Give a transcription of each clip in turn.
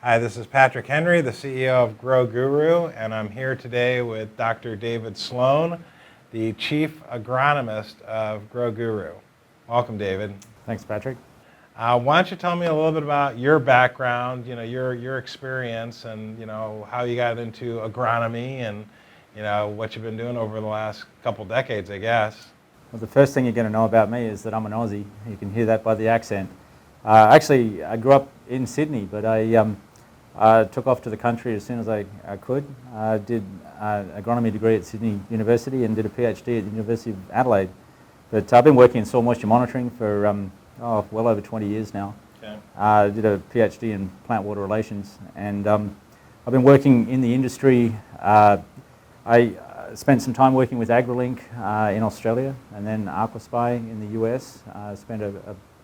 Hi, this is Patrick Henry, the CEO of GroGuru, and I'm here today with Dr. David Sloane, the Chief Agronomist of GroGuru. Welcome, David. Thanks, Patrick. Why don't you tell me a little bit about your background, your experience, and how you got into agronomy, and what you've been doing over the last couple decades, I guess. Well, the first thing you're going to know about me is that I'm an Aussie. You can hear that by the accent. Actually, I grew up in Sydney, but I took off to the country as soon as I could. I did an agronomy degree at Sydney University and did a PhD at the University of Adelaide. But I've been working in soil moisture monitoring for well over 20 years now. Okay. I did a PhD in plant water relations, and I've been working in the industry. I spent some time working with AgriLink in Australia, and then Aquaspy in the US. Spent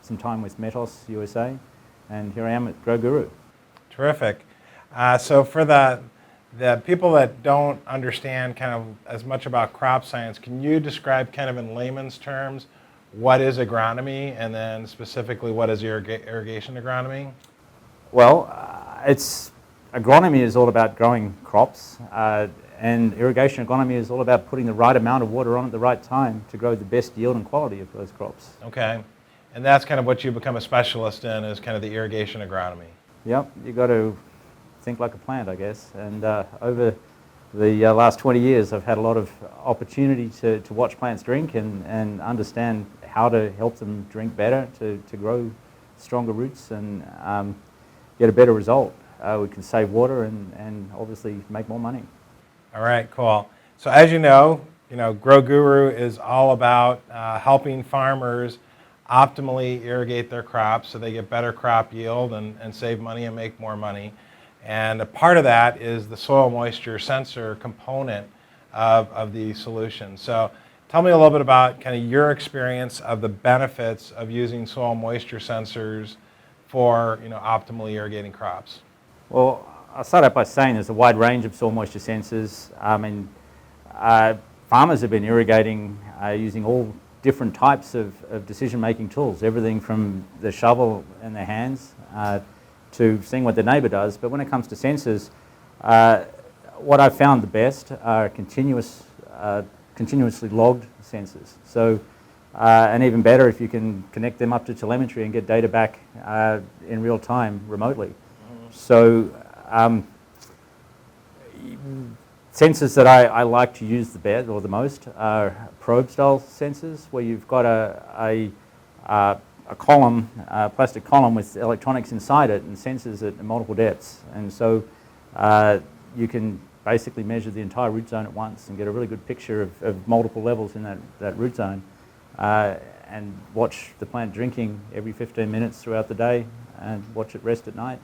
some time with Metos USA, and here I am at GroGuru. Terrific. So for the people that don't understand kind of as much about crop science, can you describe kind of in layman's terms what is agronomy, and then specifically what is irrigation agronomy? Well, agronomy is all about growing crops, and irrigation agronomy is all about putting the right amount of water on at the right time to grow the best yield and quality of those crops. Okay. And that's kind of what you become a specialist in, is kind of the irrigation agronomy. Yep, you've got to think like a plant, I guess. And over the last 20 years, I've had a lot of opportunity to watch plants drink and understand how to help them drink better, to grow stronger roots and get a better result. We can save water and obviously make more money. All right, cool. So as you know, GroGuru is all about helping farmers optimally irrigate their crops so they get better crop yield and save money and make more money. And a part of that is the soil moisture sensor component of the solution. So tell me a little bit about kind of your experience of the benefits of using soil moisture sensors for optimally irrigating crops. Well, I'll start out by saying there's a wide range of soil moisture sensors. Farmers have been irrigating using all different types of decision-making tools, everything from the shovel in their hands to seeing what their neighbour does. But when it comes to sensors, what I've found the best are continuously logged sensors. So, and even better if you can connect them up to telemetry and get data back in real time remotely. Mm-hmm. So, sensors that I like to use the most are probe-style sensors, where you've got a column, a plastic column with electronics inside it and sensors at multiple depths. And so you can basically measure the entire root zone at once and get a really good picture of multiple levels in that root zone, and watch the plant drinking every 15 minutes throughout the day and watch it rest at night.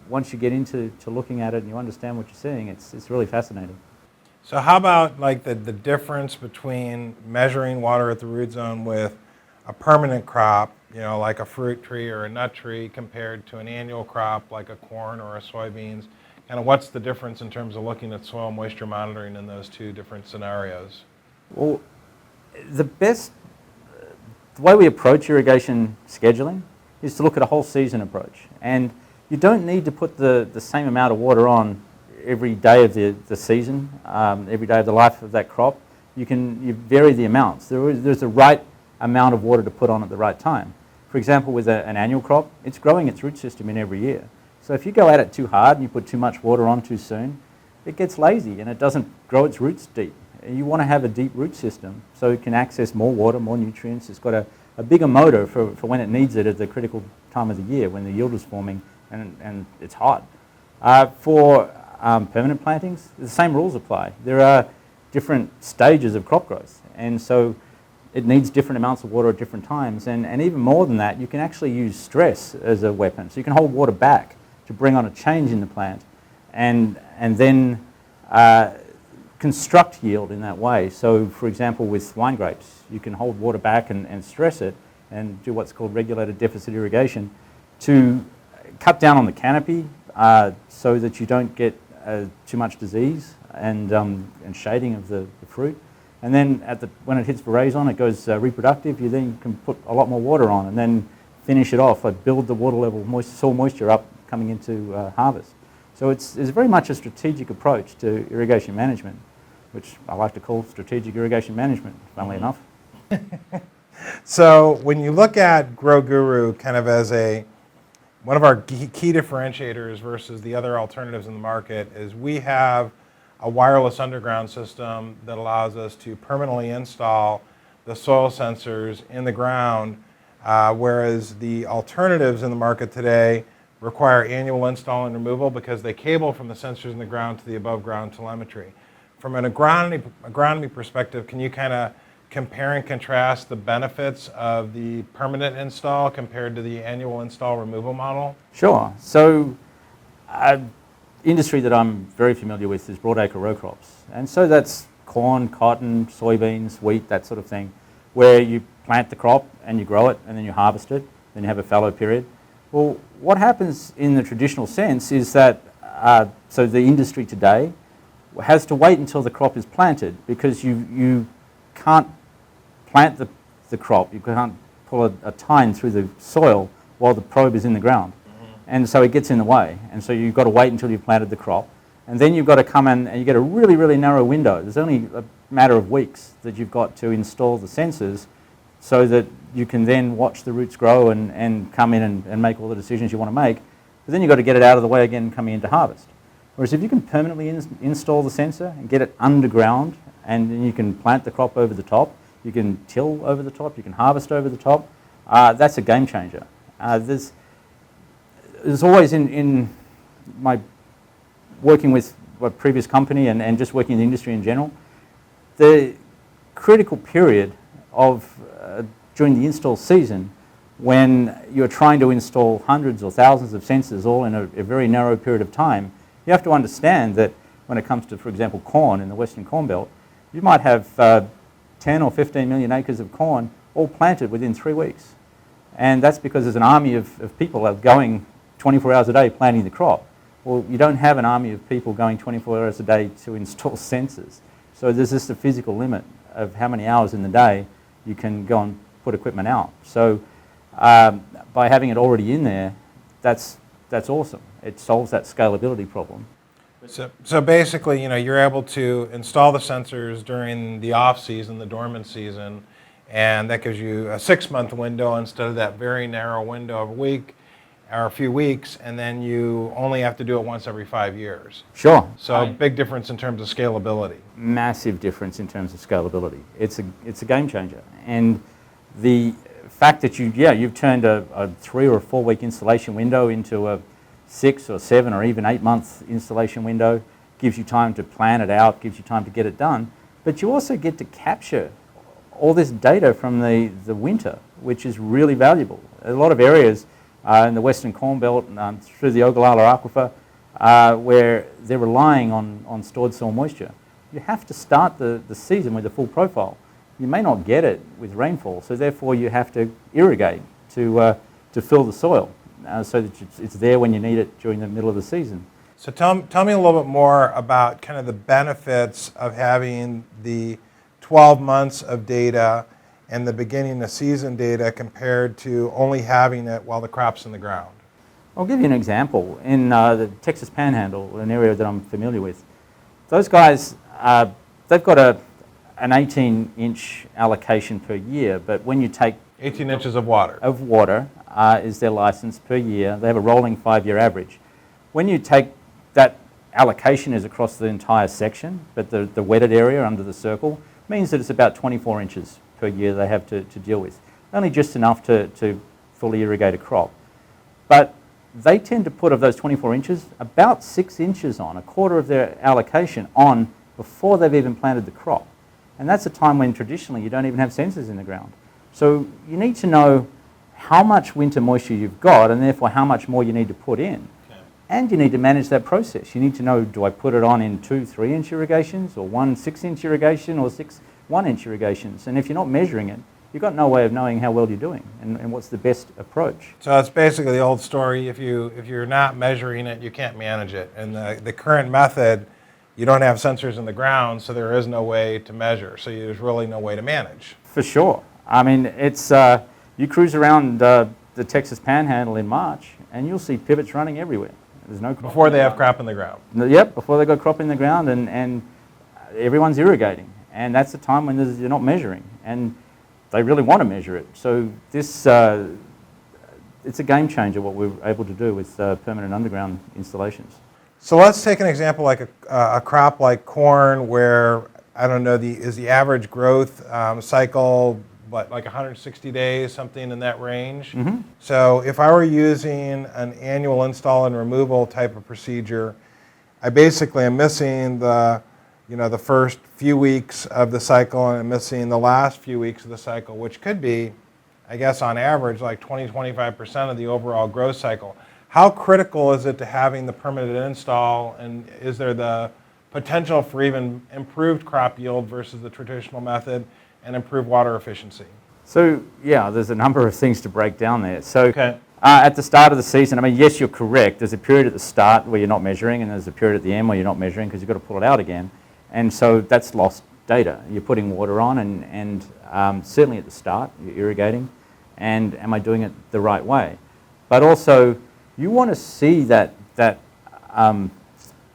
Once you get into looking at it and you understand what you're seeing, it's really fascinating. So how about like the difference between measuring water at the root zone with a permanent crop, like a fruit tree or a nut tree, compared to an annual crop like a corn or a soybeans? Kind of what's the difference in terms of looking at soil moisture monitoring in those two different scenarios? Well, the way we approach irrigation scheduling is to look at a whole season approach. And you don't need to put the same amount of water on every day of the season, every day of the life of that crop. You vary the amounts. There's the right amount of water to put on at the right time. For example, with an annual crop, it's growing its root system in every year. So if you go at it too hard and you put too much water on too soon, it gets lazy and it doesn't grow its roots deep. You want to have a deep root system so it can access more water, more nutrients. It's got a bigger motor for when it needs it at the critical time of the year when the yield is forming and it's hot. For permanent plantings, the same rules apply. There are different stages of crop growth, and so it needs different amounts of water at different times. And even more than that, you can actually use stress as a weapon. So you can hold water back to bring on a change in the plant and then construct yield in that way. So for example, with wine grapes, you can hold water back and stress it and do what's called regulated deficit irrigation to cut down on the canopy so that you don't get too much disease and shading of the fruit. And then when it hits veraison, it goes reproductive. You then can put a lot more water on and then finish it off. Build the water level, soil moisture up coming into harvest. So it's very much a strategic approach to irrigation management, which I like to call strategic irrigation management, funnily enough. So when you look at GroGuru kind of as one of our key differentiators versus the other alternatives in the market is we have a wireless underground system that allows us to permanently install the soil sensors in the ground, whereas the alternatives in the market today require annual install and removal because they cable from the sensors in the ground to the above ground telemetry. From an agronomy perspective, can you kind of compare and contrast the benefits of the permanent install compared to the annual install removal model? Sure. So industry that I'm very familiar with is broadacre row crops. And so that's corn, cotton, soybeans, wheat, that sort of thing, where you plant the crop and you grow it and then you harvest it, then you have a fallow period. Well, what happens in the traditional sense is that, so the industry today has to wait until the crop is planted because you can't plant the crop, you can't pull a tine through the soil while the probe is in the ground. And so it gets in the way. And so you've got to wait until you've planted the crop. And then you've got to come in and you get a really, really narrow window. There's only a matter of weeks that you've got to install the sensors so that you can then watch the roots grow and come in and make all the decisions you want to make. But then you've got to get it out of the way again coming into harvest. Whereas if you can permanently install the sensor and get it underground and then you can plant the crop over the top, you can till over the top, you can harvest over the top, that's a game changer. There's always in my working with my previous company and just working in the industry in general, the critical period of during the install season when you're trying to install hundreds or thousands of sensors all in a very narrow period of time, you have to understand that when it comes to, for example, corn in the Western Corn Belt, you might have 10 or 15 million acres of corn all planted within 3 weeks. And that's because there's an army of people that are going 24 hours a day planting the crop. Well, you don't have an army of people going 24 hours a day to install sensors. So there's just a physical limit of how many hours in the day you can go and put equipment out. So by having it already in there, that's awesome. It solves that scalability problem. So basically, you're able to install the sensors during the off season, the dormant season, and that gives you a 6-month window instead of that very narrow window of a week or a few weeks, and then you only have to do it once every 5 years. Sure. So big difference in terms of scalability. Massive difference in terms of scalability. It's a game changer. And the fact that you've turned a 3 or 4 week installation window into a 6 or 7 or even 8 month installation window gives you time to plan it out, gives you time to get it done. But you also get to capture all this data from the winter, which is really valuable. A lot of areas in the Western Corn Belt through the Ogallala Aquifer where they're relying on stored soil moisture. You have to start the season with a full profile. You may not get it with rainfall, so therefore you have to irrigate to fill the soil so that it's there when you need it during the middle of the season. So tell me a little bit more about kind of the benefits of having the 12 months of data and the beginning of season data compared to only having it while the crop's in the ground. I'll give you an example. In the Texas Panhandle, an area that I'm familiar with, those guys, they've got an 18-inch allocation per year, but when you take 18 inches of water. Is their license per year. They have a rolling 5-year average. When you take that allocation is across the entire section, but the wetted area under the circle means that it's about 24 inches per year they have to deal with. Only just enough to fully irrigate a crop. But they tend to put, of those 24 inches, about 6 inches on, a quarter of their allocation on before they've even planted the crop. And that's a time when traditionally you don't even have sensors in the ground. So you need to know how much winter moisture you've got and therefore how much more you need to put in. Okay. And you need to manage that process. You need to know, do I put it on in 2 3-inch irrigations or 1 6-inch irrigation or 6 1-inch irrigations? And if you're not measuring it, you've got no way of knowing how well you're doing and what's the best approach. So it's basically the old story, if you're not measuring it, you can't manage it. And the current method, you don't have sensors in the ground, so there is no way to measure. So there's really no way to manage. For sure. I mean, it's you cruise around the Texas Panhandle in March, and you'll see pivots running everywhere. There's no crop Before in the they have ground. crop in the ground. Yep, before they got crop in the ground, and everyone's irrigating. And that's the time when you're not measuring. And they really want to measure it. So this, it's a game changer what we're able to do with permanent underground installations. So let's take an example like a crop like corn where, I don't know, is the average growth cycle, what, like 160 days, something in that range? Mm-hmm. So if I were using an annual install and removal type of procedure, I basically am missing the first few weeks of the cycle and I'm missing the last few weeks of the cycle, which could be, I guess on average, like 20-25% of the overall growth cycle. How critical is it to having the permanent install, and is there the potential for even improved crop yield versus the traditional method and improved water efficiency? So yeah, there's a number of things to break down there. So Okay. At the start of the season, I mean, yes, you're correct. There's a period at the start where you're not measuring, and there's a period at the end where you're not measuring because you've got to pull it out again. And so that's lost data. You're putting water on, and certainly at the start, you're irrigating. And am I doing it the right way? But also, you want to see that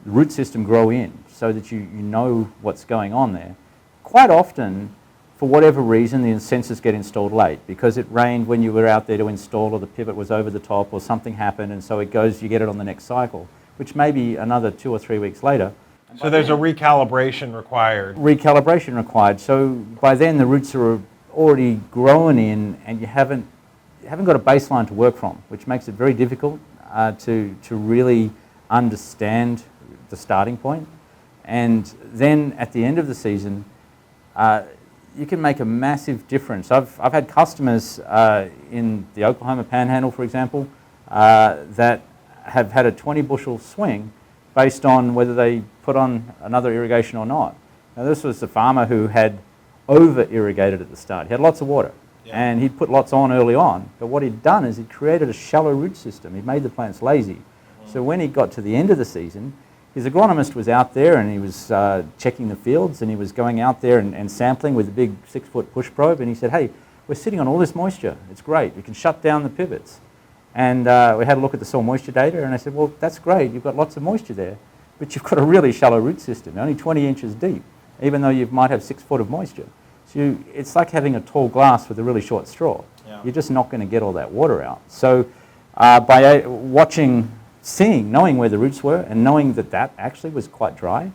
root system grow in so that you know what's going on there. Quite often, for whatever reason, the sensors get installed late because it rained when you were out there to install, or the pivot was over the top, or something happened, and so you get it on the next cycle, which may be another 2 or 3 weeks later. So there's a recalibration required. Recalibration required. So by then the roots are already grown in, and you haven't got a baseline to work from, which makes it very difficult to really understand the starting point. And then at the end of the season, you can make a massive difference. I've had customers in the Oklahoma Panhandle, for example, that have had a 20 bushel swing based on whether they put on another irrigation or not. Now this was a farmer who had over-irrigated at the start. He had lots of water, and he'd put lots on early on, but what he'd done is he'd created a shallow root system. He'd made the plants lazy. So when he got to the end of the season, his agronomist was out there and he was checking the fields, and he was going out there and sampling with a big 6-foot push probe, and he said, hey, we're sitting on all this moisture. It's great. We can shut down the pivots. And we had a look at the soil moisture data, and I said, well, that's great. You've got lots of moisture there, but you've got a really shallow root system, only 20 inches deep, even though you might have 6 foot of moisture. So it's like having a tall glass with a really short straw. Yeah. You're just not going to get all that water out. So by watching, knowing where the roots were, and knowing that actually was quite dry,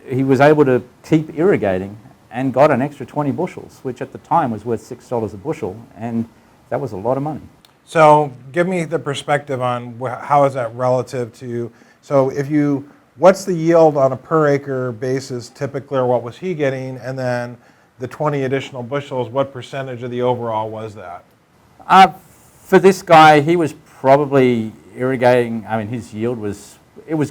he was able to keep irrigating and got an extra 20 bushels, which at the time was worth $6 a bushel, and that was a lot of money. So give me the perspective on how is that relative to, so what's the yield on a per acre basis typically, or what was he getting, and then the 20 additional bushels, what percentage of the overall was that? For this guy, he was probably irrigating, I mean, his yield was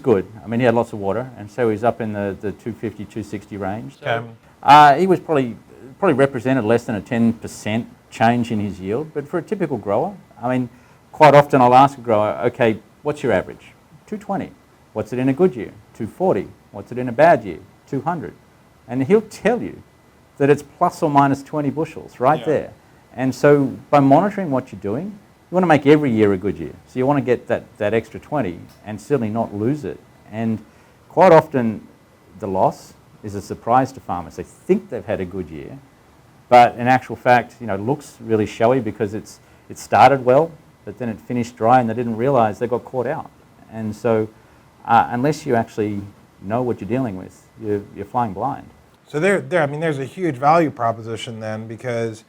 good. I mean, he had lots of water, and so he was up in the 250, 260 range. So, he was probably represented less than a 10% change in his yield, but for a typical grower, I mean, quite often I'll ask a grower, okay, what's your average? 220. What's it in a good year? 240. What's it in a bad year? 200. And he'll tell you that it's plus or minus 20 bushels right there. And so by monitoring what you're doing, you want to make every year a good year. So you want to get that extra 20 and certainly not lose it. And quite often the loss is a surprise to farmers. They think they've had a good year, but in actual fact, it looks really showy because it started well, but then it finished dry, and they didn't realize they got caught out. And so unless you actually know what you're dealing with, you're flying blind. So there's a huge value proposition then, because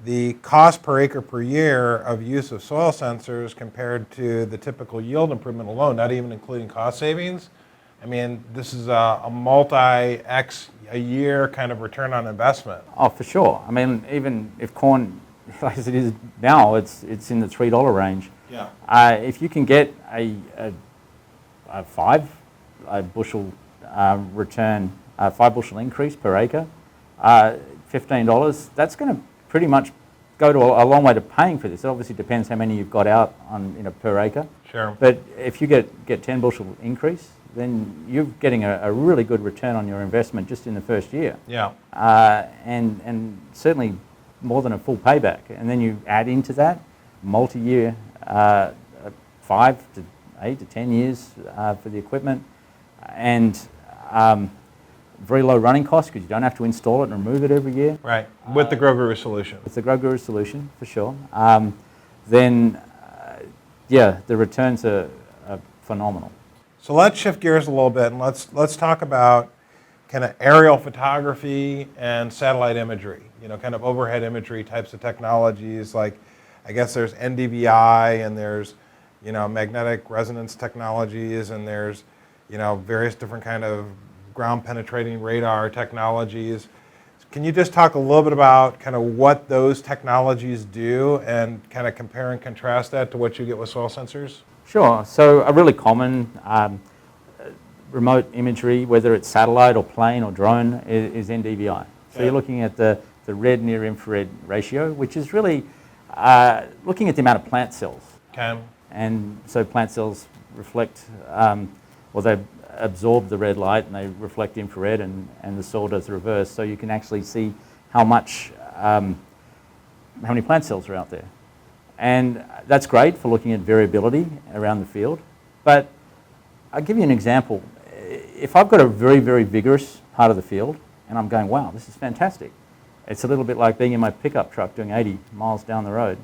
the cost per acre per year of use of soil sensors compared to the typical yield improvement alone, not even including cost savings, I mean, this is a multi-X a year kind of return on investment. Oh, for sure. I mean, even if corn, as it is now, it's in the $3 range. Yeah. If you can get a 5 bushel return, 5 bushel increase per acre, $15, that's going to pretty much go to a long way to paying for this. It obviously depends how many you've got out on per acre. Sure. But if you get 10 bushel increase, then you're getting a really good return on your investment just in the first year. Yeah. And certainly more than a full payback. And then you add into that multi-year 5 to 8 to 10 years for the equipment, and very low running costs because you don't have to install it and remove it every year. Right, with the GroGuru's solution. It's the GroGuru's solution, for sure. Then, yeah, the returns are phenomenal. So let's shift gears a little bit and let's talk about kind of aerial photography and satellite imagery, kind of overhead imagery types of technologies. Like, I guess there's NDVI and there's, magnetic resonance technologies, and there's, various different kind of ground penetrating radar technologies. Can you just talk a little bit about kind of what those technologies do and kind of compare and contrast that to what you get with soil sensors? Sure. So a really common remote imagery, whether it's satellite or plane or drone, is NDVI. So you're looking at the red near infrared ratio, which is really looking at the amount of plant cells. Okay. And so plant cells reflect, they absorb the red light and they reflect infrared, and the soil does the reverse. So you can actually see how many plant cells are out there. And that's great for looking at variability around the field. But I'll give you an example. If I've got a very, very vigorous part of the field and I'm going, wow, this is fantastic. It's a little bit like being in my pickup truck doing 80 miles down the road.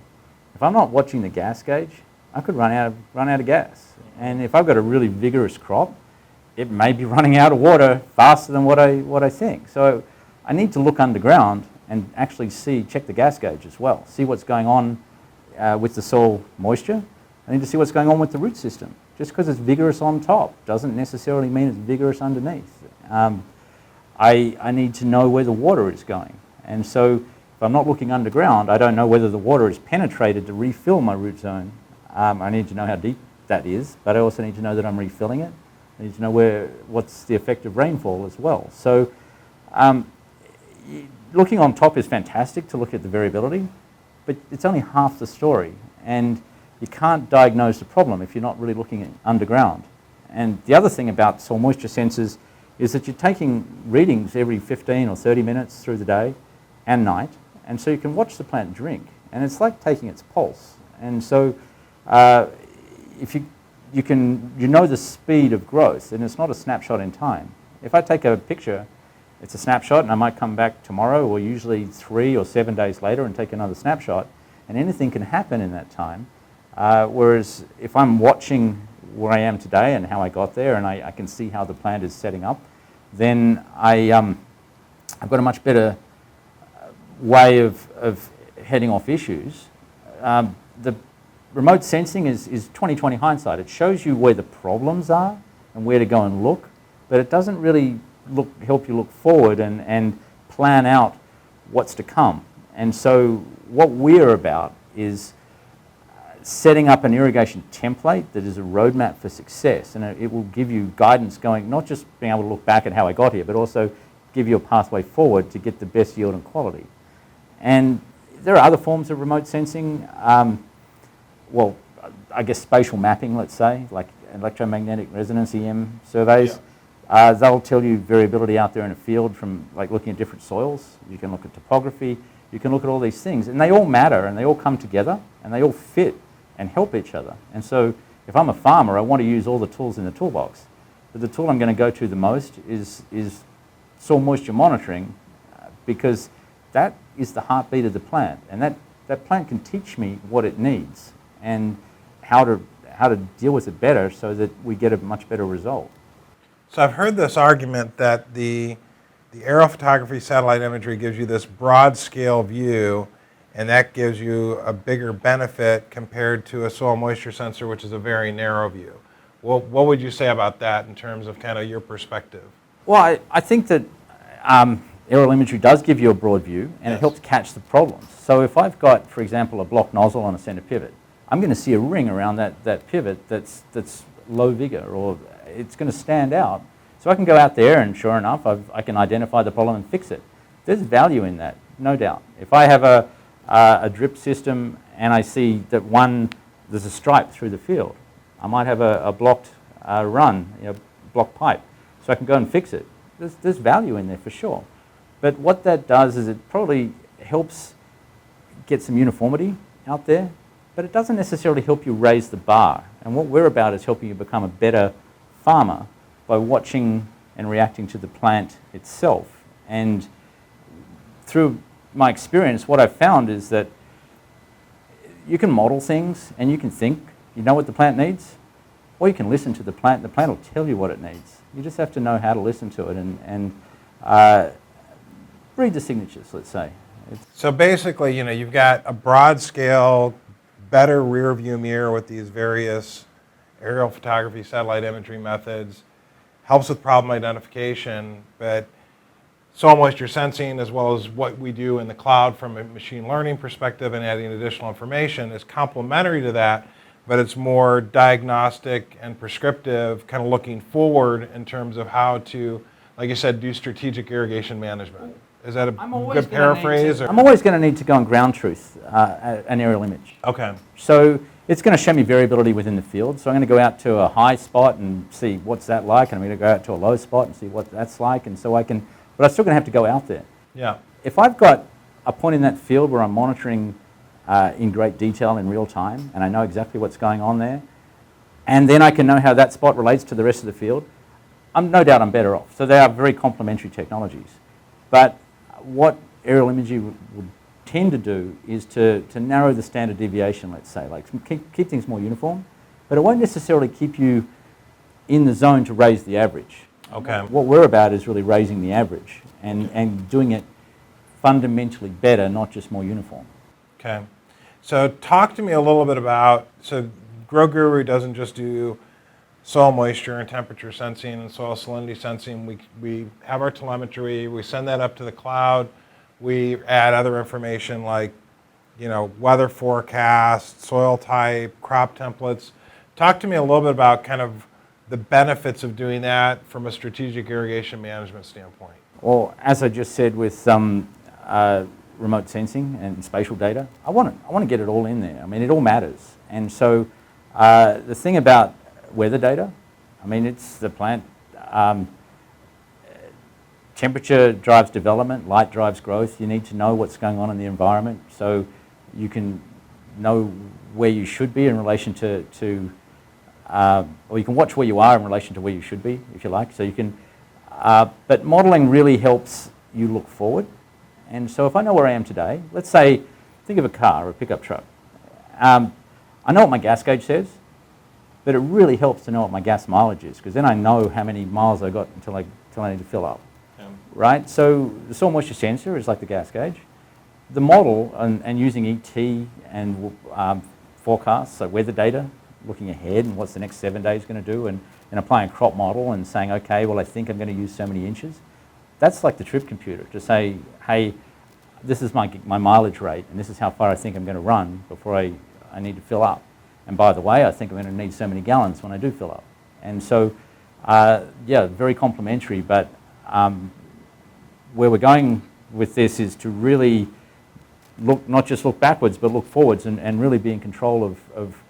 If I'm not watching the gas gauge, I could run out of gas. And if I've got a really vigorous crop, it may be running out of water faster than what I think. So I need to look underground and actually check the gas gauge as well, see what's going on with the soil moisture. I need to see what's going on with the root system. Just because it's vigorous on top doesn't necessarily mean it's vigorous underneath. I need to know where the water is going. And so if I'm not looking underground, I don't know whether the water is penetrated to refill my root zone. I need to know how deep that is, but I also need to know that I'm refilling it. I need to know what's the effect of rainfall as well. So looking on top is fantastic to look at the variability, but it's only half the story. And you can't diagnose the problem if you're not really looking at underground. And the other thing about soil moisture sensors is that you're taking readings every 15 or 30 minutes through the day and night, and so you can watch the plant drink, and it's like taking its pulse. And so if you know the speed of growth, and it's not a snapshot in time. If I take a picture, it's a snapshot, and I might come back tomorrow or usually 3 or 7 days later and take another snapshot, and anything can happen in that time. Whereas if I'm watching where I am today and how I got there, and I can see how the plant is setting up, then I've got a much better way of heading off issues. The remote sensing is 20/20 hindsight. It shows you where the problems are and where to go and look, but it doesn't really help you look forward and plan out what's to come. And so what we're about is setting up an irrigation template that is a roadmap for success, and it will give you guidance going, not just being able to look back at how I got here, but also give you a pathway forward to get the best yield and quality. And there are other forms of remote sensing. I guess spatial mapping, let's say, like electromagnetic resonance EM surveys. Yeah. They'll tell you variability out there in a field from looking at different soils. You can look at topography. You can look at all these things, and they all matter, and they all come together, and they all fit and help each other. And so if I'm a farmer, I want to use all the tools in the toolbox. But the tool I'm going to go to the most is soil moisture monitoring, because that is the heartbeat of the plant, and that plant can teach me what it needs and how to deal with it better so that we get a much better result. So I've heard this argument that the aerial photography satellite imagery gives you this broad scale view, and that gives you a bigger benefit compared to a soil moisture sensor, which is a very narrow view. Well, what would you say about that in terms of kind of your perspective? Well, I think that aerial imagery does give you a broad view, and It helps catch the problems. So if I've got, for example, a block nozzle on a center pivot, I'm going to see a ring around that pivot that's low vigor, or it's going to stand out. So I can go out there, and sure enough, I can identify the problem and fix it. There's value in that, no doubt. If I have a drip system and I see that there's a stripe through the field, I might have a blocked run, blocked pipe, so I can go and fix it. There's value in there for sure. But what that does is it probably helps get some uniformity out there. but it doesn't necessarily help you raise the bar. And what we're about is helping you become a better farmer by watching and reacting to the plant itself. And through my experience, what I've found is that you can model things and you can think, you know what the plant needs, or you can listen to the plant will tell you what it needs. You just have to know how to listen to it and read the signatures, let's say. So basically, you've got a broad scale, better rear view mirror with these various aerial photography, satellite imagery methods, helps with problem identification, but soil moisture sensing, as well as what we do in the cloud from a machine learning perspective and adding additional information, is complementary to that, but it's more diagnostic and prescriptive, kind of looking forward in terms of how to, like you said, do strategic irrigation management. Is that a good paraphrase? I'm always going to need to go on ground truth, an aerial image. Okay. So it's going to show me variability within the field. So I'm going to go out to a high spot and see what's that like, and I'm going to go out to a low spot and see what that's like, and so I can, but I'm still going to have to go out there. Yeah. If I've got a point in that field where I'm monitoring in great detail in real time, and I know exactly what's going on there, and then I can know how that spot relates to the rest of the field, no doubt I'm better off. So they are very complementary technologies. But what aerial imagery would tend to do is to narrow the standard deviation, let's say, like keep things more uniform, but it won't necessarily keep you in the zone to raise the average. Okay. What we're about is really raising the average and doing it fundamentally better, not just more uniform. Okay. So talk to me a little bit about, so GroGuru doesn't just do soil moisture and temperature sensing and soil salinity sensing. We have our telemetry, we send that up to the cloud, we add other information like, weather forecast, soil type, crop templates. Talk to me a little bit about kind of the benefits of doing that from a strategic irrigation management standpoint. Well, as I just said with remote sensing and spatial data, I want to get it all in there. I mean, it all matters. And so the thing about weather data, I mean, it's the plant. Temperature drives development, light drives growth. You need to know what's going on in the environment so you can know where you should be in relation or you can watch where you are in relation to where you should be, if you like. So you can, but modeling really helps you look forward. And so if I know where I am today, let's say, think of a car or a pickup truck. I know what my gas gauge says, but it really helps to know what my gas mileage is, because then I know how many miles I got until I need to fill up. Yeah. Right? So the soil moisture sensor is like the gas gauge. The model and using ET and forecasts, so weather data, looking ahead and what's the next 7 days going to do, and applying a crop model and saying, okay, well, I think I'm going to use so many inches. That's like the trip computer to say, hey, this is my mileage rate, and this is how far I think I'm going to run before I need to fill up. And by the way, I think I'm going to need so many gallons when I do fill up. And so, yeah, very complementary, but where we're going with this is to really not just look backwards, but look forwards and really be in control of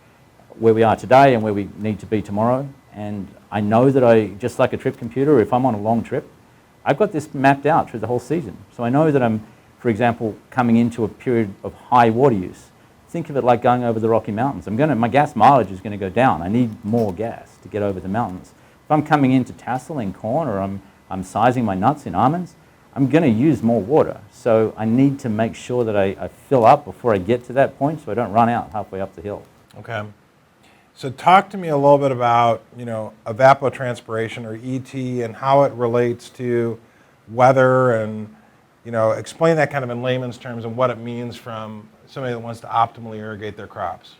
where we are today and where we need to be tomorrow. And I know that just like a trip computer, if I'm on a long trip, I've got this mapped out through the whole season. So I know that I'm, for example, coming into a period of high water use. Think of it like going over the Rocky Mountains. My gas mileage is going to go down. I need more gas to get over the mountains. If I'm coming into tassel in corn, or I'm sizing my nuts in almonds, I'm going to use more water. So I need to make sure that I fill up before I get to that point so I don't run out halfway up the hill. Okay. So talk to me a little bit about, evapotranspiration, or ET, and how it relates to weather, and, explain that kind of in layman's terms and what it means from somebody that wants to optimally irrigate their crops.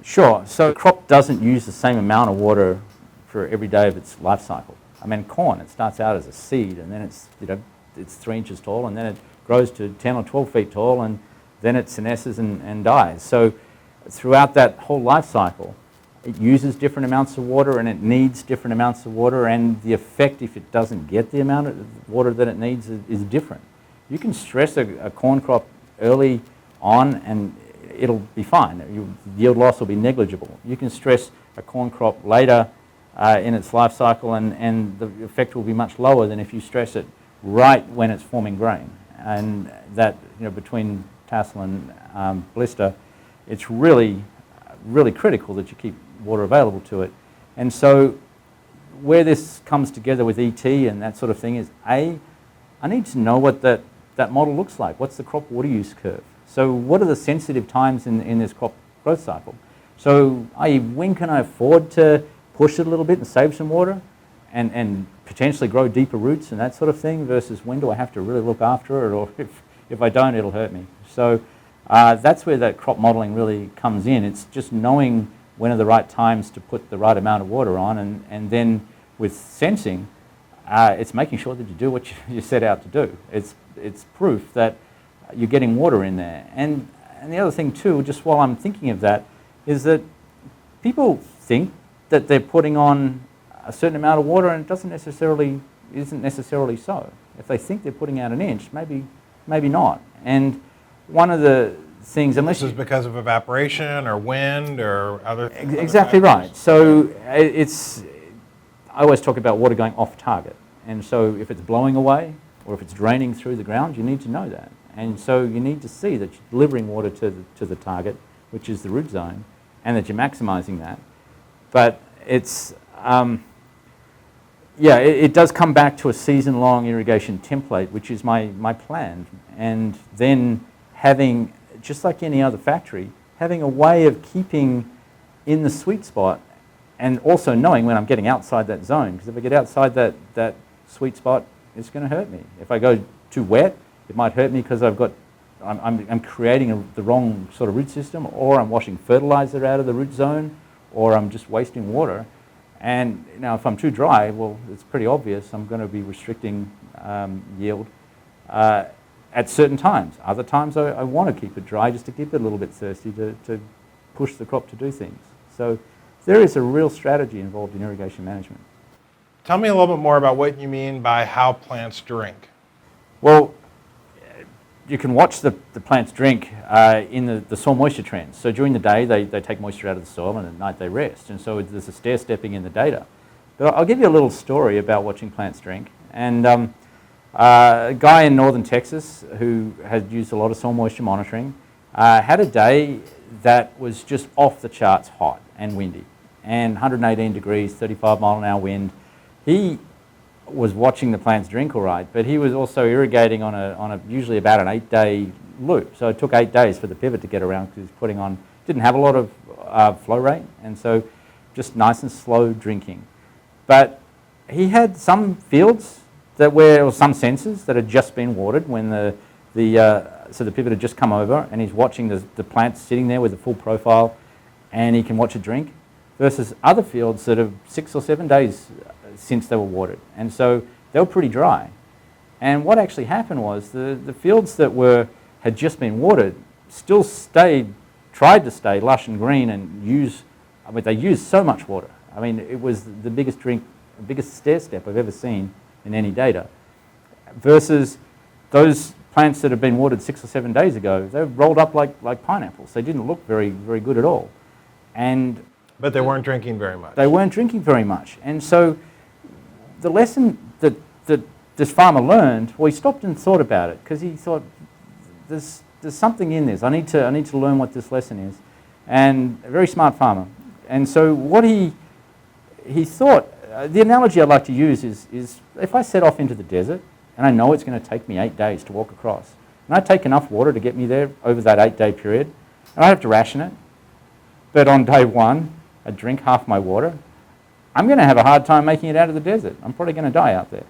Sure. So a crop doesn't use the same amount of water for every day of its life cycle. I mean, corn, it starts out as a seed, and then it's 3 inches tall, and then it grows to 10 or 12 feet tall, and then it senesces and dies. So throughout that whole life cycle, it uses different amounts of water, and it needs different amounts of water, and the effect, if it doesn't get the amount of water that it needs, is different. You can stress a corn crop early on and it'll be fine. Yield loss will be negligible. You can stress a corn crop later in its life cycle, and the effect will be much lower than if you stress it right when it's forming grain. And that, between tassel and blister, it's really, really critical that you keep water available to it. And so where this comes together with ET and that sort of thing is, I need to know what that model looks like. What's the crop water use curve? So what are the sensitive times in this crop growth cycle? So when can I afford to push it a little bit and save some water and potentially grow deeper roots and that sort of thing, versus when do I have to really look after it, or if I don't, it'll hurt me. So that's where that crop modeling really comes in. It's just knowing when are the right times to put the right amount of water on, and then with sensing, it's making sure that you do what you set out to do. It's proof that you're getting water in there. And the other thing too, just while I'm thinking of that, is that people think that they're putting on a certain amount of water, and it isn't necessarily so. If they think they're putting out an inch, maybe not. And one of the things, unless this is because of evaporation or wind or other things. Exactly right. So I always talk about water going off target. And so if it's blowing away or if it's draining through the ground, you need to know that. And so you need to see that you're delivering water to the target, which is the root zone, and that you're maximizing that. But it's, it does come back to a season-long irrigation template, which is my plan. And then having, just like any other factory, having a way of keeping in the sweet spot, and also knowing when I'm getting outside that zone. Because if I get outside that sweet spot, it's going to hurt me. If I go too wet, it might hurt me because I'm creating the wrong sort of root system, or I'm washing fertilizer out of the root zone, or I'm just wasting water. And if I'm too dry, well, it's pretty obvious I'm going to be restricting yield at certain times. Other times I want to keep it dry just to keep it a little bit thirsty to push the crop to do things. So there is a real strategy involved in irrigation management. Tell me a little bit more about what you mean by how plants drink. Well, you can watch the plants drink in the soil moisture trends. So during the day, they take moisture out of the soil, and at night they rest. And so there's a stair-stepping in the data. But I'll give you a little story about watching plants drink. And a guy in northern Texas who had used a lot of soil moisture monitoring had a day that was just off the charts hot and windy, and 118 degrees, 35 mile an hour wind. He was watching the plants drink all right, but he was also irrigating on a usually about an 8-day loop. So it took 8 days for the pivot to get around, because he was putting on, didn't have a lot of flow rate, and so just nice and slow drinking. But he had some fields or some sensors that had just been watered when so the pivot had just come over, and he's watching the plants sitting there with a full profile, and he can watch it drink, versus other fields that are 6 or 7 days since they were watered. And so they were pretty dry. And what actually happened was the fields that had just been watered still tried to stay lush and green and they used so much water. I mean, it was the biggest stair step I've ever seen in any data. Versus those plants that had been watered 6 or 7 days ago, they rolled up like pineapples. They didn't look very, very good at all. But they weren't drinking very much. They weren't drinking very much. And so the lesson that this farmer learned, well, he stopped and thought about it, because he thought, there's something in this. I need to learn what this lesson is. And a very smart farmer. And so what he thought, the analogy I'd like to use is if I set off into the desert, and I know it's going to take me 8 days to walk across, and I take enough water to get me there over that 8-day period, and I have to ration it, but on day 1, I drink half my water, I'm going to have a hard time making it out of the desert. I'm probably going to die out there.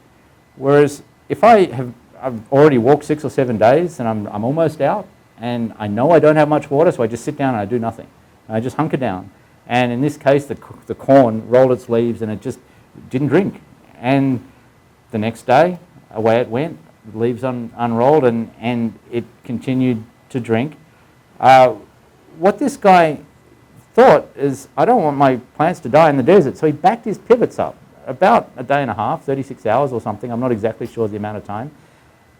Whereas if I've already walked 6 or 7 days and I'm almost out, and I know I don't have much water, so I just sit down and I do nothing. And I just hunker down. And in this case, the corn rolled its leaves and it just didn't drink. And the next day, away it went, the leaves unrolled, and it continued to drink. What this guy thought is, I don't want my plants to die in the desert, so he backed his pivots up about a day and a half, 36 hours or something, I'm not exactly sure the amount of time,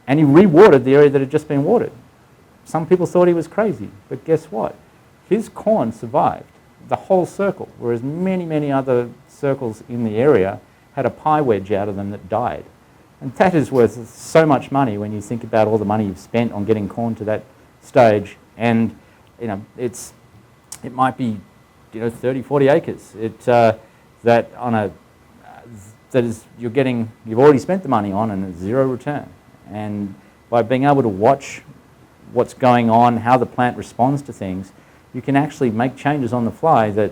and he re-watered the area that had just been watered. Some people thought he was crazy, but guess what? His corn survived the whole circle, whereas many, many other circles in the area had a pie wedge out of them that died. And that is worth so much money when you think about all the money you've spent on getting corn to that stage. And it's it might be, 30, 40 acres. That on a that is you've already spent the money on and it's zero return. And by being able to watch what's going on, how the plant responds to things, you can actually make changes on the fly that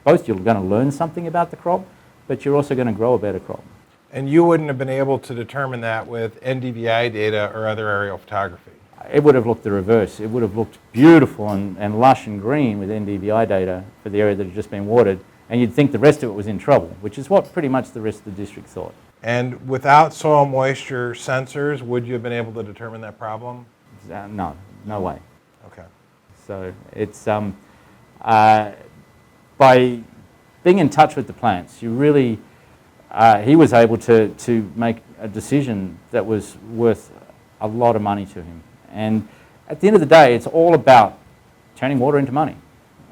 both you're going to learn something about the crop, but you're also going to grow a better crop. And you wouldn't have been able to determine that with NDVI data or other aerial photography? It would have looked the reverse. It would have looked beautiful and lush and green with NDVI data for the area that had just been watered, and you'd think the rest of it was in trouble, which is what pretty much the rest of the district thought. And without soil moisture sensors, would you have been able to determine that problem? No way. Okay. So it's by being in touch with the plants, you really he was able to make a decision that was worth a lot of money to him. And at the end of the day, it's all about turning water into money.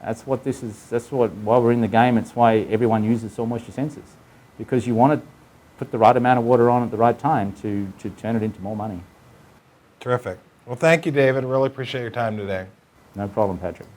That's what this is. That's why we're in the game. It's why everyone uses soil moisture sensors, because you want to put the right amount of water on at the right time to turn it into more money. Terrific. Well, thank you, David. Really appreciate your time today. No problem, Patrick.